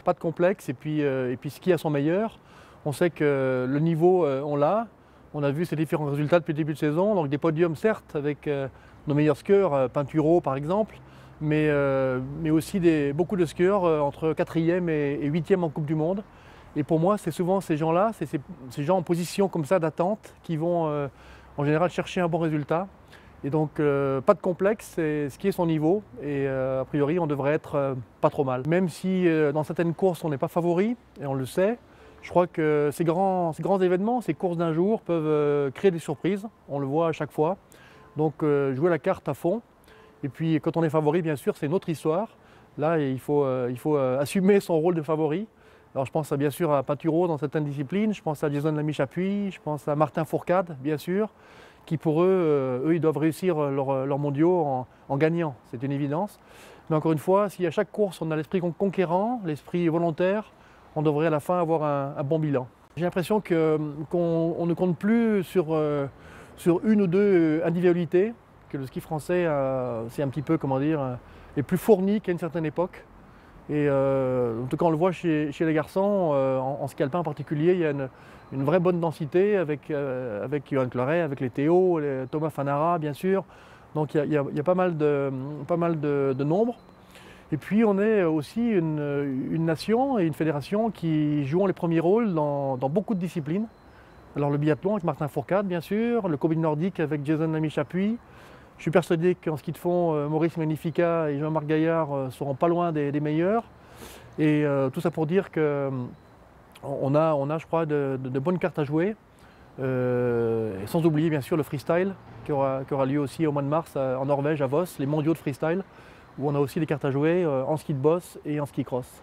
Pas de complexe et puis ski à son meilleur. On sait que le niveau, on l'a. On a vu ces différents résultats depuis le début de saison. Donc des podiums certes avec nos meilleurs skieurs, Pinturo par exemple, mais aussi beaucoup de skieurs entre 4e et 8e en Coupe du Monde. Et pour moi, c'est souvent ces gens-là, ces gens en position comme ça d'attente qui vont en général chercher un bon résultat. Et donc pas de complexe, c'est skier son niveau et a priori on devrait être pas trop mal. Même si dans certaines courses on n'est pas favori, et on le sait, je crois que ces grands événements, ces courses d'un jour peuvent créer des surprises, on le voit à chaque fois. Donc jouer la carte à fond. Et puis quand on est favori, bien sûr, c'est une autre histoire. Là, il faut assumer son rôle de favori. Alors je pense bien sûr à Pinturo dans certaines disciplines, je pense à Jason Lamy-Chapuis, je pense à Martin Fourcade, bien sûr, qui pour eux, ils doivent réussir leurs mondiaux en gagnant, c'est une évidence. Mais encore une fois, si à chaque course on a l'esprit conquérant, l'esprit volontaire, on devrait à la fin avoir un bon bilan. J'ai l'impression qu'on ne compte plus sur une ou deux individualités, que le ski français, c'est un petit peu, comment dire, est plus fourni qu'à une certaine époque. Et en tout cas, on le voit chez les garçons, en ski alpin en particulier, il y a une vraie bonne densité avec Johan Claret, avec les Théo, Thomas Fanara, bien sûr. Donc il y a pas mal de nombres. Et puis on est aussi une nation et une fédération qui jouent les premiers rôles dans beaucoup de disciplines. Alors le biathlon avec Martin Fourcade, bien sûr, le combiné nordique avec Jason Lamy-Chapuis. Je suis persuadé qu'en ski de fond, Maurice Magnifica et Jean-Marc Gaillard seront pas loin des meilleurs. Et tout ça pour dire qu'on a, je crois, de bonnes cartes à jouer. Et sans oublier bien sûr le freestyle qui aura lieu aussi au mois de mars en Norvège, à Voss, les mondiaux de freestyle, où on a aussi des cartes à jouer en ski de boss et en ski cross.